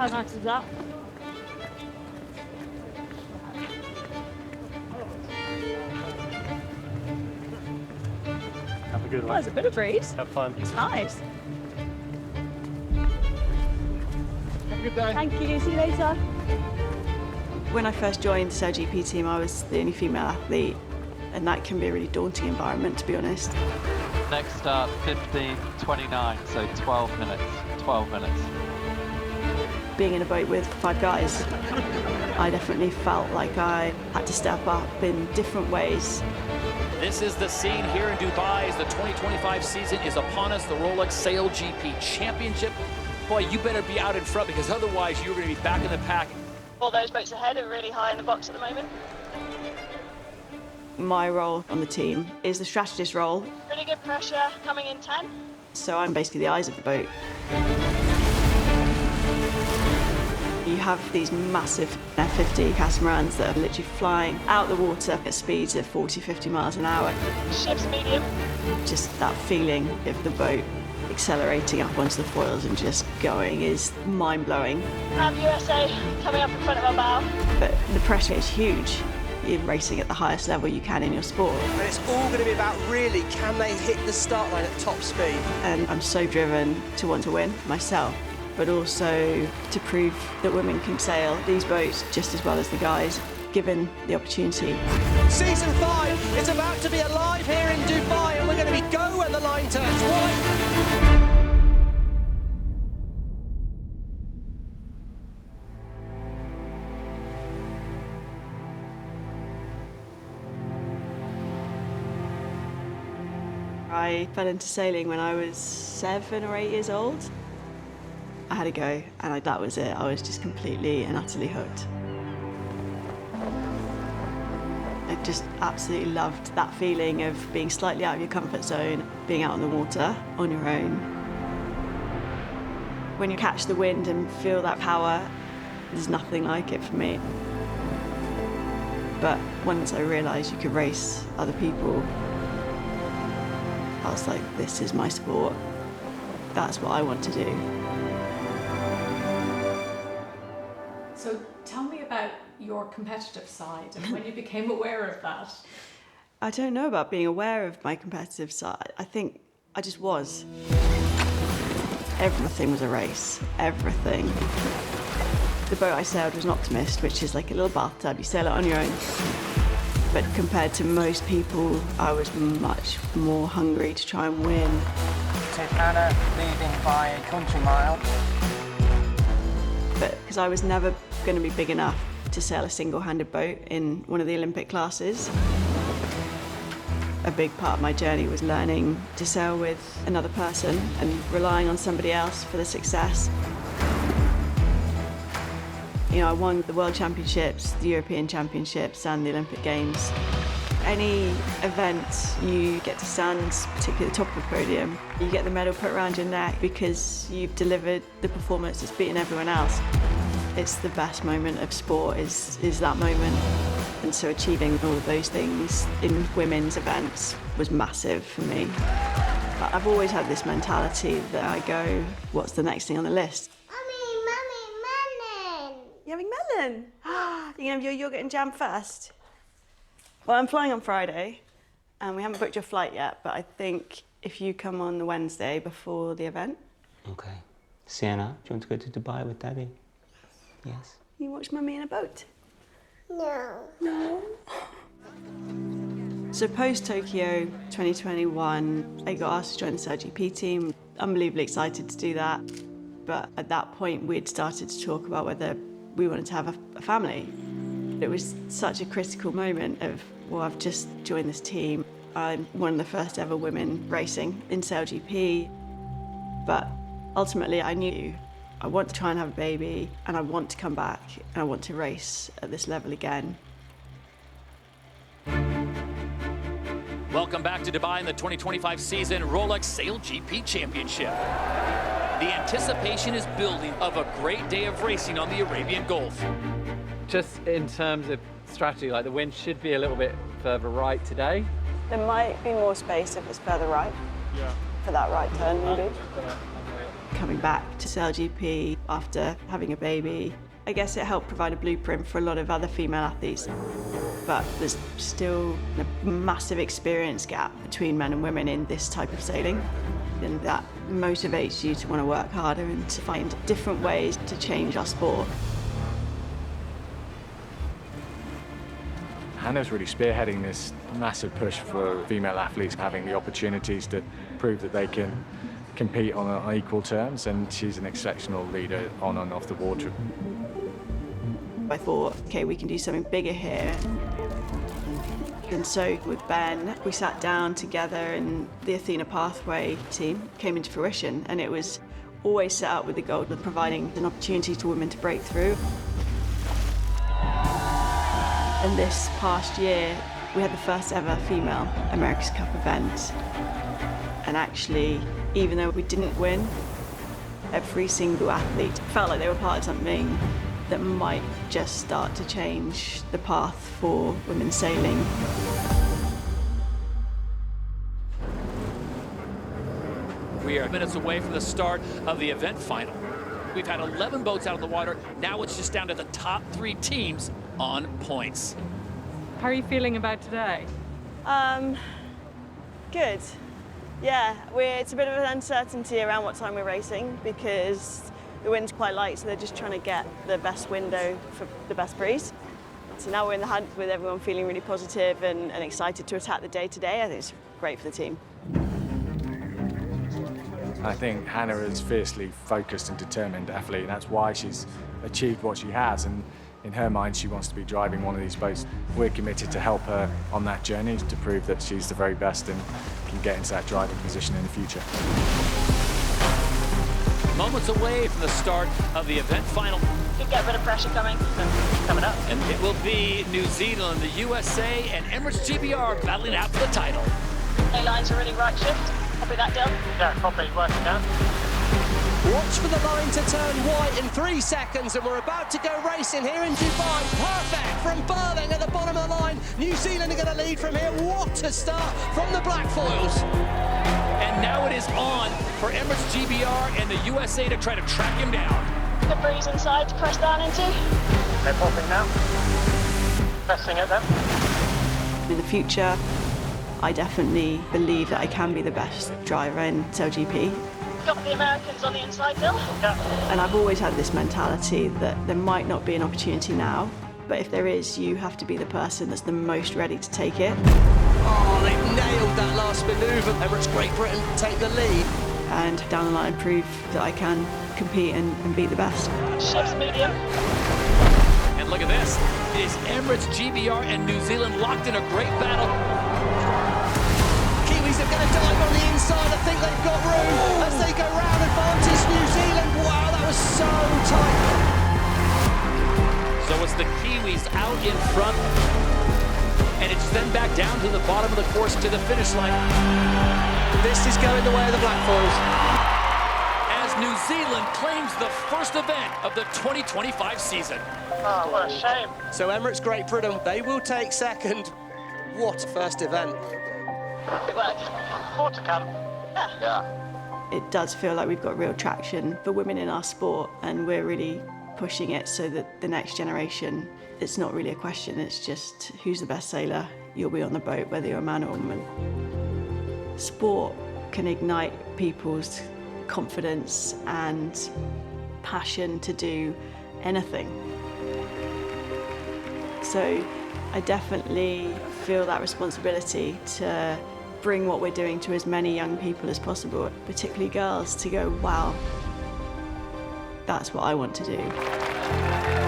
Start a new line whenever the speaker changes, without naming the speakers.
How nice is that?
Have a good
Well,
one.
there's a bit of breeze.
Have fun.
It's nice.
Have a good day.
Thank you. See you later.
When I first joined the Sail GP team, I was the only female athlete, and that can be a really daunting environment, to be honest.
Next start, 15:29, so 12 minutes. 12 minutes.
Being in a boat with 5 guys, I definitely felt like I had to step up in different ways.
This is the scene here in Dubai as the 2025 season is upon us, the Rolex Sail GP Championship. Boy, you better be out in front because otherwise you're going to be back in the pack.
All those boats ahead are really high in the box at the moment.
My role on the team is the strategist role,
Really good pressure coming in 10.
so I'm basically the eyes of the boat. You have these massive F-50 catamarans that are literally flying out the water at speeds of 40, 50 miles an hour.
Ship's medium.
Just that feeling of the boat accelerating up onto the foils and just going is mind-blowing.
Have USA coming up in front of our bow.
But the pressure is huge. You're racing at the highest level you can in your sport.
And it's all going to be about really, can they hit the start line at top speed?
And I'm so driven to want to win myself, but also to prove that women can sail these boats just as well as the guys, given the opportunity.
Season 5 is about to be alive here in Dubai, and we're going to be go when the line turns white.
I fell into sailing when I was 7 or 8 years old. I had a go, and that was it. I was just completely and utterly hooked. I just absolutely loved that feeling of being slightly out of your comfort zone, being out on the water on your own. When you catch the wind and feel that power, there's nothing like it for me. But once I realised you could race other people, I was like, this is my sport. That's what I want to do.
So tell me about your competitive side and when you became aware of that.
I don't know about being aware of my competitive side. I think I just was. Everything was a race, everything. The boat I sailed was an Optimist, which is like a little bathtub. You sail it on your own. But compared to most people, I was much more hungry to try and win.
Anna leading by a country mile.
But because I was never going to be big enough to sail a single-handed boat in one of the Olympic classes, a big part of my journey was learning to sail with another person and relying on somebody else for the success. You know, I won the World Championships, the European Championships and the Olympic Games. Any event you get to stand, particularly at the top of the podium, you get the medal put around your neck because you've delivered the performance that's beaten everyone else. It's the best moment of sport, is that moment. And so achieving all of those things in women's events was massive for me. But I've always had this mentality that I go, what's the next thing on the list? You're having melon? You're gonna have your yogurt and jam first? Well, I'm flying on Friday, and we haven't booked your flight yet, but I think if you come on the Wednesday before the event.
Okay. Sienna, do you want to go to Dubai with Daddy? Yes.
You watch Mummy in a boat?
No.
No. So post-Tokyo 2021, I got asked to join the Sail GP team. Unbelievably excited to do that. But at that point, we'd started to talk about whether we wanted to have a family. It was such a critical moment of, well, I've just joined this team. I'm one of the first ever women racing in Sail GP. But ultimately, I knew I want to try and have a baby, and I want to come back, and I want to race at this level again.
Welcome back to Dubai in the 2025 season Rolex Sail GP Championship. The anticipation is building of a great day of racing on the Arabian Gulf.
Just in terms of strategy, like the wind should be a little bit further right today.
There might be more space if it's further right. Yeah. For that right turn, maybe. coming back to SailGP after having a baby. I guess it helped provide a blueprint for a lot of other female athletes. But there's still a massive experience gap between men and women in this type of sailing. And that motivates you to want to work harder and to find different ways to change our sport.
Hannah's really spearheading this massive push for female athletes having the opportunities to prove that they can compete on equal terms, and she's an exceptional leader on and off the water.
I thought, okay, we can do something bigger here. And so with Ben, we sat down together and the Athena Pathway team came into fruition, and it was always set up with the goal of providing an opportunity to women to break through. And this past year, we had the first ever female America's Cup event. And actually, even though we didn't win, every single athlete felt like they were part of something that might just start to change the path for women's sailing.
We are minutes away from the start of the event final. We've had 11 boats out of the water. Now it's just down to the top 3 teams on points.
How are you feeling about today?
Good. Yeah, it's a bit of an uncertainty around what time we're racing because the wind's quite light, so they're just trying to get the best window for the best breeze. So now we're in the hunt with everyone feeling really positive and excited to attack the day today. I think it's great for the team.
I think Hannah is fiercely focused and determined athlete, and that's why she's achieved what she has. And in her mind, she wants to be driving one of these boats. We're committed to help her on that journey to prove that she's the very best and can get into that driving position in the future.
Moments away from the start of the event final.
Could get a bit of pressure coming up.
And it will be New Zealand, the USA, and Emirates GBR battling out for the title.
A-lines are really right shift. Copy that, Dil.
Yeah, copy, working down. Watch for the line to turn white in 3 seconds, and we're about to go racing here in Dubai. Perfect from Burling at the bottom of the line. New Zealand are going to lead from here. What a start from the Blackfoils.
And now it is on for Emirates GBR and the USA to try to track him down.
Good breeze inside to press down into.
They're popping now. Pressing at them.
In the future, I definitely believe that I can be the best driver in SailGP.
Got the Americans on the inside, Dil.
And I've always had this mentality that there might not be an opportunity now, but if there is, you have to be the person that's the most ready to take it.
Oh, they nailed that last manoeuvre. Emirates Great Britain take the lead.
And down the line prove that I can compete and beat the best.
Ship's medium.
And look at this. It is Emirates GBR and New Zealand locked in a great battle.
Kiwis are going to dive on the inside. I think they've got room as they go round advantage New Zealand. Wow, that was so tight.
So it's the Kiwis out in front. And it's then back down to the bottom of the course to the finish line.
This is going the way of the Blackfoils.
As New Zealand claims the first event of the 2025 season.
Oh, what a shame. So Emirates Great Britain, they will take second. What a first event.
Good work.
Quarter cam.
Yeah.
It does feel like we've got real traction for women in our sport, and we're really pushing it so that the next generation, it's not really a question, it's just who's the best sailor, you'll be on the boat whether you're a man or a woman. Sport can ignite people's confidence and passion to do anything. So I definitely feel that responsibility to bring what we're doing to as many young people as possible, particularly girls, to go, wow, that's what I want to do.